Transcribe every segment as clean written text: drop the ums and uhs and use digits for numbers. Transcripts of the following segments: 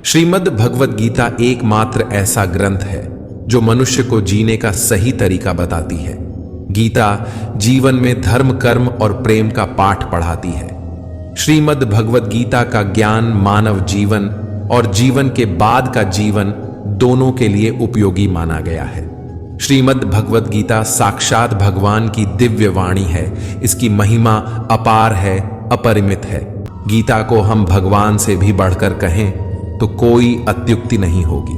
श्रीमद् भगवद गीता एकमात्र ऐसा ग्रंथ है जो मनुष्य को जीने का सही तरीका बताती है। गीता जीवन में धर्म, कर्म और प्रेम का पाठ पढ़ाती है। श्रीमद् भगवद गीता का ज्ञान मानव जीवन और जीवन के बाद का जीवन दोनों के लिए उपयोगी माना गया है। श्रीमद् भगवद गीता साक्षात भगवान की दिव्य वाणी है। इसकी महिमा अपार है, अपरिमित है। गीता को हम भगवान से भी बढ़कर कहें तो कोई अत्युक्ति नहीं होगी।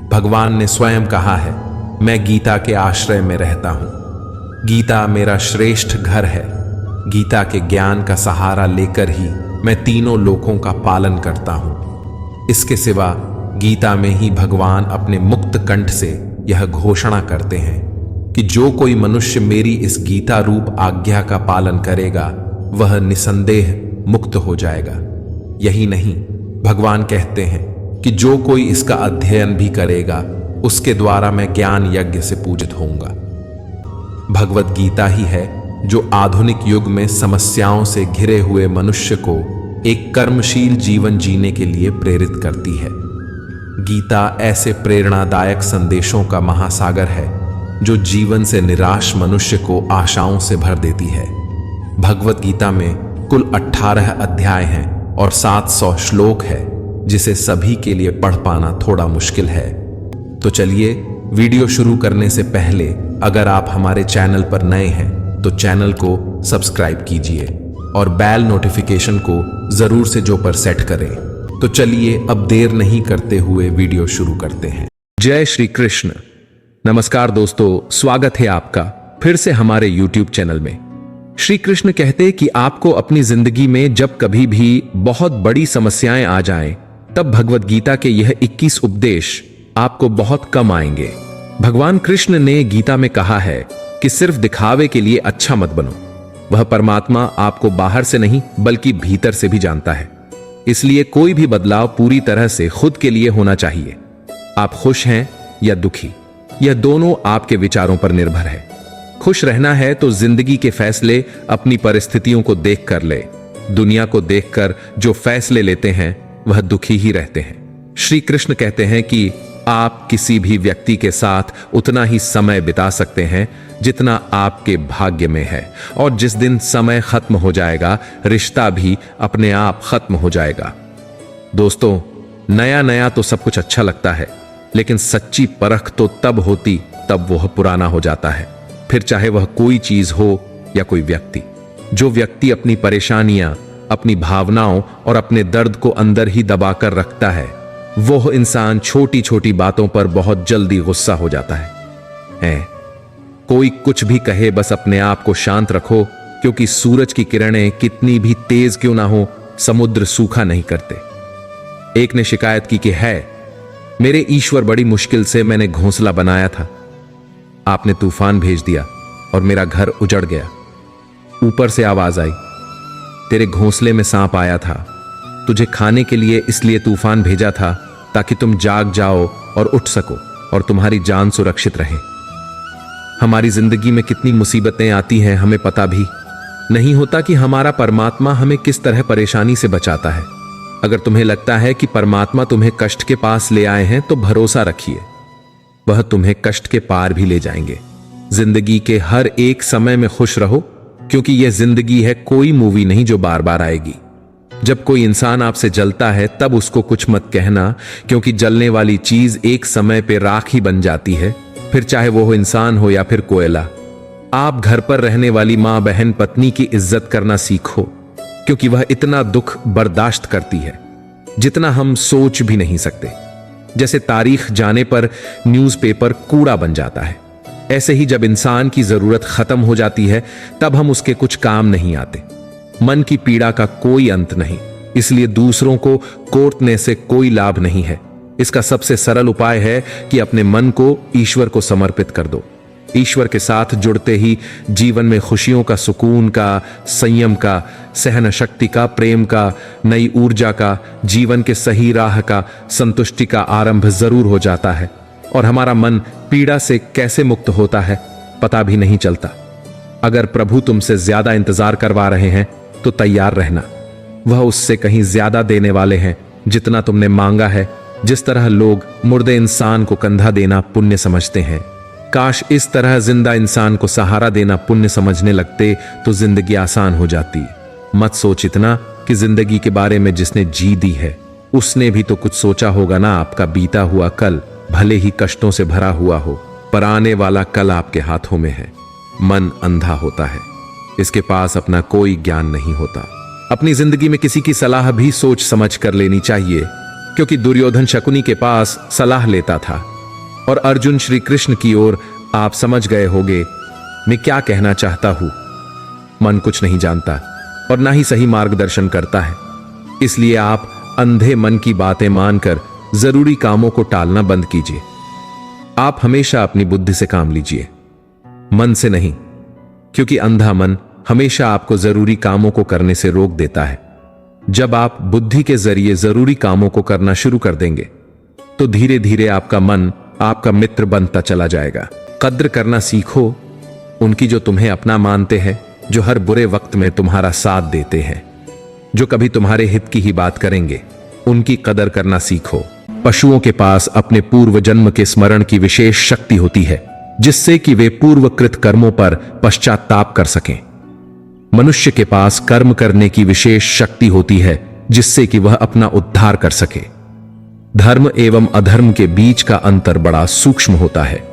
भगवान ने स्वयं कहा है, मैं गीता के आश्रय में रहता हूं। गीता मेरा श्रेष्ठ घर है। गीता के ज्ञान का सहारा लेकर ही मैं तीनों लोकों का पालन करता हूं। इसके सिवा गीता में ही भगवान अपने मुक्त कंठ से यह घोषणा करते हैं कि जो कोई मनुष्य मेरी इस गीता रूप आज्ञा का पालन करेगा वह निसंदेह मुक्त हो जाएगा। यही नहीं, भगवान कहते हैं कि जो कोई इसका अध्ययन भी करेगा उसके द्वारा मैं ज्ञान यज्ञ से पूजित होऊंगा। भगवद गीता ही है जो आधुनिक युग में समस्याओं से घिरे हुए मनुष्य को एक कर्मशील जीवन जीने के लिए प्रेरित करती है। गीता ऐसे प्रेरणादायक संदेशों का महासागर है जो जीवन से निराश मनुष्य को आशाओं से भर देती है। भगवद गीता में कुल 18 अध्याय हैं और 700 श्लोक है, जिसे सभी के लिए पढ़ पाना थोड़ा मुश्किल है। तो चलिए, वीडियो शुरू करने से पहले अगर आप हमारे चैनल पर नए हैं तो चैनल को सब्सक्राइब कीजिए और बेल नोटिफिकेशन को जरूर से जो पर सेट करें। तो चलिए अब देर नहीं करते हुए वीडियो शुरू करते हैं। जय श्री कृष्ण। नमस्कार दोस्तों, स्वागत है आपका फिर से हमारे YouTube चैनल में। श्री कृष्ण कहते कि आपको अपनी जिंदगी में जब कभी भी बहुत बड़ी समस्याएं आ जाएं, तब भगवद गीता के यह 21 उपदेश आपको बहुत कम आएंगे। भगवान कृष्ण ने गीता में कहा है कि सिर्फ दिखावे के लिए अच्छा मत बनो। वह परमात्मा आपको बाहर से नहीं बल्कि भीतर से भी जानता है। इसलिए कोई भी बदलाव पूरी तरह से खुद के लिए होना चाहिए। आप खुश हैं या दुखी, यह दोनों आपके विचारों पर निर्भर है। खुश रहना है तो जिंदगी के फैसले अपनी परिस्थितियों को देखकर ले। दुनिया को देखकर जो फैसले लेते हैं वह दुखी ही रहते हैं। श्री कृष्ण कहते हैं कि आप किसी भी व्यक्ति के साथ उतना ही समय बिता सकते हैं जितना आपके भाग्य में है, और जिस दिन समय खत्म हो जाएगा रिश्ता भी अपने आप खत्म हो जाएगा। दोस्तों, नया नया तो सब कुछ अच्छा लगता है, लेकिन सच्ची परख तो तब होती तब वह पुराना हो जाता है। फिर चाहे वह कोई चीज हो या कोई व्यक्ति। जो व्यक्ति अपनी परेशानियां, अपनी भावनाओं और अपने दर्द को अंदर ही दबाकर रखता है, वह इंसान छोटी छोटी बातों पर बहुत जल्दी गुस्सा हो जाता है। कोई कुछ भी कहे, बस अपने आप को शांत रखो, क्योंकि सूरज की किरणें कितनी भी तेज क्यों ना हो, समुद्र सूखा नहीं करते। एक ने शिकायत की कि है मेरे ईश्वर, बड़ी मुश्किल से मैंने घोंसला बनाया था, आपने तूफान भेज दिया और मेरा घर उजड़ गया। ऊपर से आवाज आई, तेरे घोंसले में सांप आया था, तुझे खाने के लिए इसलिए तूफान भेजा था ताकि तुम जाग जाओ और उठ सको और तुम्हारी जान सुरक्षित रहे। हमारी जिंदगी में कितनी मुसीबतें आती हैं, हमें पता भी नहीं होता कि हमारा परमात्मा हमें किस तरह परेशानी से बचाता है। अगर तुम्हें लगता है कि परमात्मा तुम्हें कष्ट के पास ले आए हैं तो भरोसा रखिए, वह तुम्हें कष्ट के पार भी ले जाएंगे। जिंदगी के हर एक समय में खुश रहो, क्योंकि यह जिंदगी है, कोई मूवी नहीं जो बार बार आएगी। जब कोई इंसान आपसे जलता है तब उसको कुछ मत कहना, क्योंकि जलने वाली चीज एक समय पे राख ही बन जाती है, फिर चाहे वो इंसान हो या फिर कोयला। आप घर पर रहने वाली मां, बहन, पत्नी की इज्जत करना सीखो, क्योंकि वह इतना दुख बर्दाश्त करती है जितना हम सोच भी नहीं सकते। जैसे तारीख जाने पर न्यूज़पेपर कूड़ा बन जाता है, ऐसे ही जब इंसान की जरूरत खत्म हो जाती है तब हम उसके कुछ काम नहीं आते। मन की पीड़ा का कोई अंत नहीं, इसलिए दूसरों को कोर्टने से कोई लाभ नहीं है। इसका सबसे सरल उपाय है कि अपने मन को ईश्वर को समर्पित कर दो। ईश्वर के साथ जुड़ते ही जीवन में खुशियों का, सुकून का, संयम का, सहन शक्ति का, प्रेम का, नई ऊर्जा का, जीवन के सही राह का, संतुष्टि का आरंभ जरूर हो जाता है। और हमारा मन पीड़ा से कैसे मुक्त होता है पता भी नहीं चलता। अगर प्रभु तुमसे ज्यादा इंतजार करवा रहे हैं तो तैयार रहना, वह उससे कहीं ज्यादा देने वाले हैं जितना तुमने मांगा है। जिस तरह लोग मुर्दे इंसान को कंधा देना पुण्य समझते हैं, काश इस तरह जिंदा इंसान को सहारा देना पुण्य समझने लगते तो जिंदगी आसान हो जाती। मत सोच इतना कि जिंदगी के बारे में जिसने जी दी है उसने भी तो कुछ सोचा होगा ना। आपका बीता हुआ कल भले ही कष्टों से भरा हुआ हो, पर आने वाला कल आपके हाथों में है। मन अंधा होता है, इसके पास अपना कोई ज्ञान नहीं होता। अपनी जिंदगी में किसी की सलाह भी सोच समझ कर लेनी चाहिए, क्योंकि दुर्योधन शकुनी के पास सलाह लेता था और अर्जुन श्री कृष्ण की ओर। आप समझ गए होंगे मैं क्या कहना चाहता हूं। मन कुछ नहीं जानता और ना ही सही मार्गदर्शन करता है, इसलिए आप अंधे मन की बातें मानकर जरूरी कामों को टालना बंद कीजिए। आप हमेशा अपनी बुद्धि से काम लीजिए, मन से नहीं, क्योंकि अंधा मन हमेशा आपको जरूरी कामों को करने से रोक देता है। जब आप बुद्धि के जरिए जरूरी कामों को करना शुरू कर देंगे तो धीरे धीरे आपका मन आपका मित्र बनता चला जाएगा। कद्र करना सीखो उनकी जो तुम्हें अपना मानते हैं, जो हर बुरे वक्त में तुम्हारा साथ देते हैं, जो कभी तुम्हारे हित की ही बात करेंगे। उनकी कदर करना सीखो। पशुओं के पास अपने पूर्व जन्म के स्मरण की विशेष शक्ति होती है, जिससे कि वे पूर्वकृत कर्मों पर पश्चाताप कर सकें। मनुष्य के पास कर्म करने की विशेष शक्ति होती है, जिससे कि वह अपना उद्धार कर सके। धर्म एवं अधर्म के बीच का अंतर बड़ा सूक्ष्म होता है।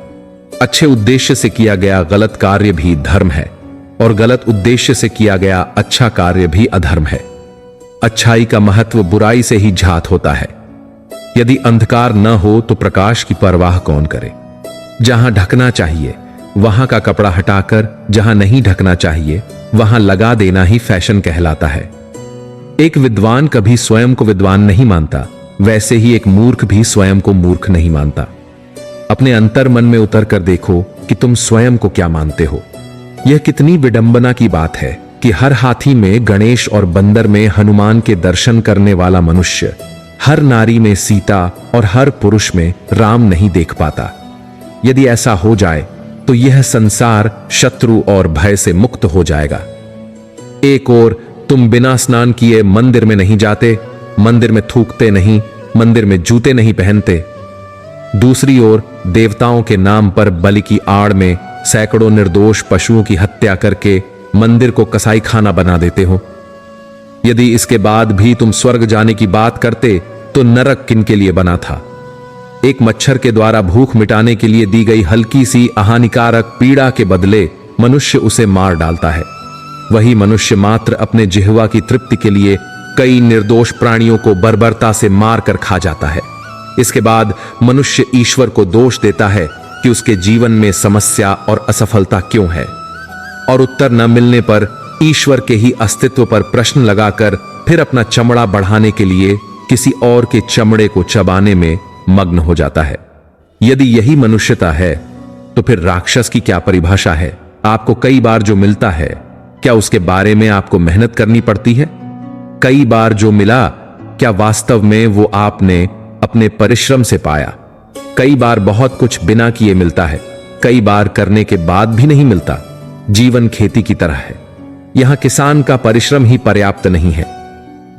अच्छे उद्देश्य से किया गया गलत कार्य भी धर्म है और गलत उद्देश्य से किया गया अच्छा कार्य भी अधर्म है। अच्छाई का महत्व बुराई से ही झात होता है। यदि अंधकार न हो तो प्रकाश की परवाह कौन करे। जहां ढकना चाहिए वहां का कपड़ा हटाकर जहां नहीं ढकना चाहिए वहां लगा देना ही फैशन कहलाता है। एक विद्वान कभी स्वयं को विद्वान नहीं मानता, वैसे ही एक मूर्ख भी स्वयं को मूर्ख नहीं मानता। अपने अंतर मन में उतर कर देखो कि तुम स्वयं को क्या मानते हो। यह कितनी विडंबना की बात है कि हर हाथी में गणेश और बंदर में हनुमान के दर्शन करने वाला मनुष्य हर नारी में सीता और हर पुरुष में राम नहीं देख पाता। यदि ऐसा हो जाए तो यह संसार शत्रु और भय से मुक्त हो जाएगा। एक ओर तुम बिना स्नान किए मंदिर में नहीं जाते, मंदिर में थूकते नहीं, मंदिर में जूते नहीं पहनते। दूसरी ओर देवताओं के नाम पर बलि की आड़ में सैकड़ों निर्दोष पशुओं की हत्या करके मंदिर को कसाई खाना बना देते हो। यदि इसके बाद भी तुम स्वर्ग जाने की बात करते तो नरक किनके लिए बना था। एक मच्छर के द्वारा भूख मिटाने के लिए दी गई हल्की सी हानिकारक पीड़ा के बदले मनुष्य उसे मार डालता है। वही मनुष्य मात्र अपने जिह्वा की तृप्ति के लिए कई निर्दोष प्राणियों को बर्बरता से मार कर खा जाता है। इसके बाद मनुष्य ईश्वर को दोष देता है कि उसके जीवन में समस्या और असफलता क्यों है, और उत्तर न मिलने पर ईश्वर के ही अस्तित्व पर प्रश्न लगाकर फिर अपना चमड़ा बढ़ाने के लिए किसी और के चमड़े को चबाने में मग्न हो जाता है। यदि यही मनुष्यता है तो फिर राक्षस की क्या परिभाषा है। आपको कई बार जो मिलता है, क्या उसके बारे में आपको मेहनत करनी पड़ती है? कई बार जो मिला, क्या वास्तव में वो आपने अपने परिश्रम से पाया? कई बार बहुत कुछ बिना किए मिलता है, कई बार करने के बाद भी नहीं मिलता। जीवन खेती की तरह है, यहां किसान का परिश्रम ही पर्याप्त नहीं है।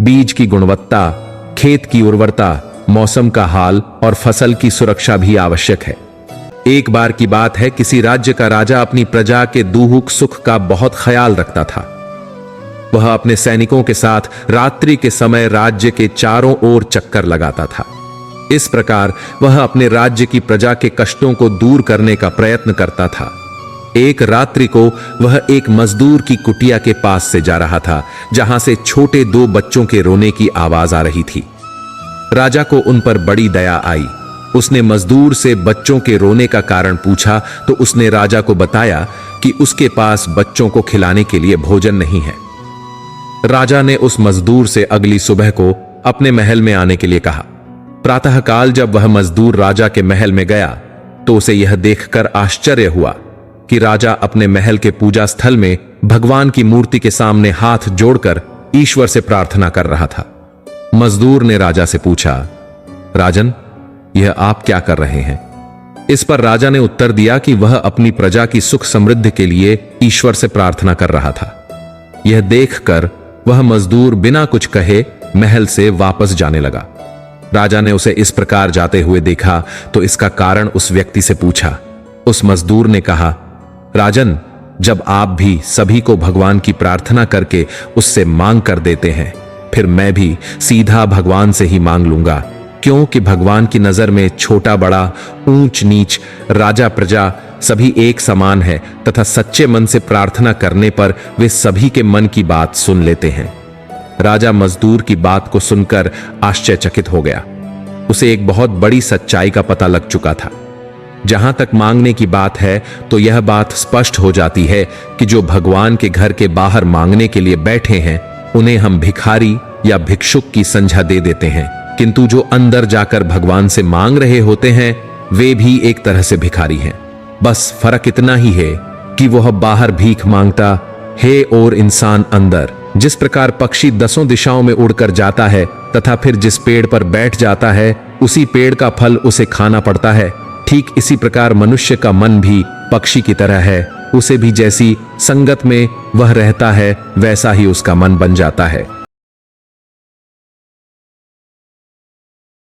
बीज की गुणवत्ता, खेत की उर्वरता, मौसम का हाल और फसल की सुरक्षा भी आवश्यक है। एक बार की बात है, किसी राज्य का राजा अपनी प्रजा के दुख सुख का बहुत ख्याल रखता था। वह अपने सैनिकों के साथ रात्रि के समय राज्य के चारों ओर चक्कर लगाता था। इस प्रकार वह अपने राज्य की प्रजा के कष्टों को दूर करने का प्रयत्न करता था। एक रात्रि को वह एक मजदूर की कुटिया के पास से जा रहा था, जहां से छोटे 2 बच्चों के रोने की आवाज आ रही थी। राजा को उन पर बड़ी दया आई। उसने मजदूर से बच्चों के रोने का कारण पूछा तो उसने राजा को बताया कि उसके पास बच्चों को खिलाने के लिए भोजन नहीं है। राजा ने उस मजदूर से अगली सुबह को अपने महल में आने के लिए कहा। प्रातःकाल जब वह मजदूर राजा के महल में गया तो उसे यह देखकर आश्चर्य हुआ कि राजा अपने महल के पूजा स्थल में भगवान की मूर्ति के सामने हाथ जोड़कर ईश्वर से प्रार्थना कर रहा था। मजदूर ने राजा से पूछा, राजन, यह आप क्या कर रहे हैं? इस पर राजा ने उत्तर दिया कि वह अपनी प्रजा की सुख समृद्धि के लिए ईश्वर से प्रार्थना कर रहा था। यह देखकर वह मजदूर बिना कुछ कहे महल से वापस जाने लगा। राजा ने उसे इस प्रकार जाते हुए देखा तो इसका कारण उस व्यक्ति से पूछा। उस मजदूर ने कहा, राजन, जब आप भी सभी को भगवान की प्रार्थना करके उससे मांग कर देते हैं, फिर मैं भी सीधा भगवान से ही मांग लूंगा, क्योंकि भगवान की नजर में छोटा बड़ा, ऊंच नीच, राजा प्रजा सभी एक समान है तथा सच्चे मन से प्रार्थना करने पर वे सभी के मन की बात सुन लेते हैं। राजा मजदूर की बात को सुनकर आश्चर्यचकित हो गया। उसे एक बहुत बड़ी सच्चाई का पता लग चुका था। जहां तक मांगने की बात है तो यह बात स्पष्ट हो जाती है कि जो भगवान के घर के बाहर मांगने के लिए बैठे हैं उन्हें हम भिखारी या भिक्षुक की संज्ञा दे देते हैं, किंतु जो अंदर जाकर भगवान से मांग रहे होते हैं वे भी एक तरह से भिखारी हैं। बस फर्क इतना ही है कि वह बाहर भीख मांगता है और इंसान अंदर। जिस प्रकार पक्षी 10 दिशाओं में उड़कर जाता है तथा फिर जिस पेड़ पर बैठ जाता है उसी पेड़ का फल उसे खाना पड़ता है, ठीक इसी प्रकार मनुष्य का मन भी पक्षी की तरह है। उसे भी जैसी संगत में वह रहता है वैसा ही उसका मन बन जाता है।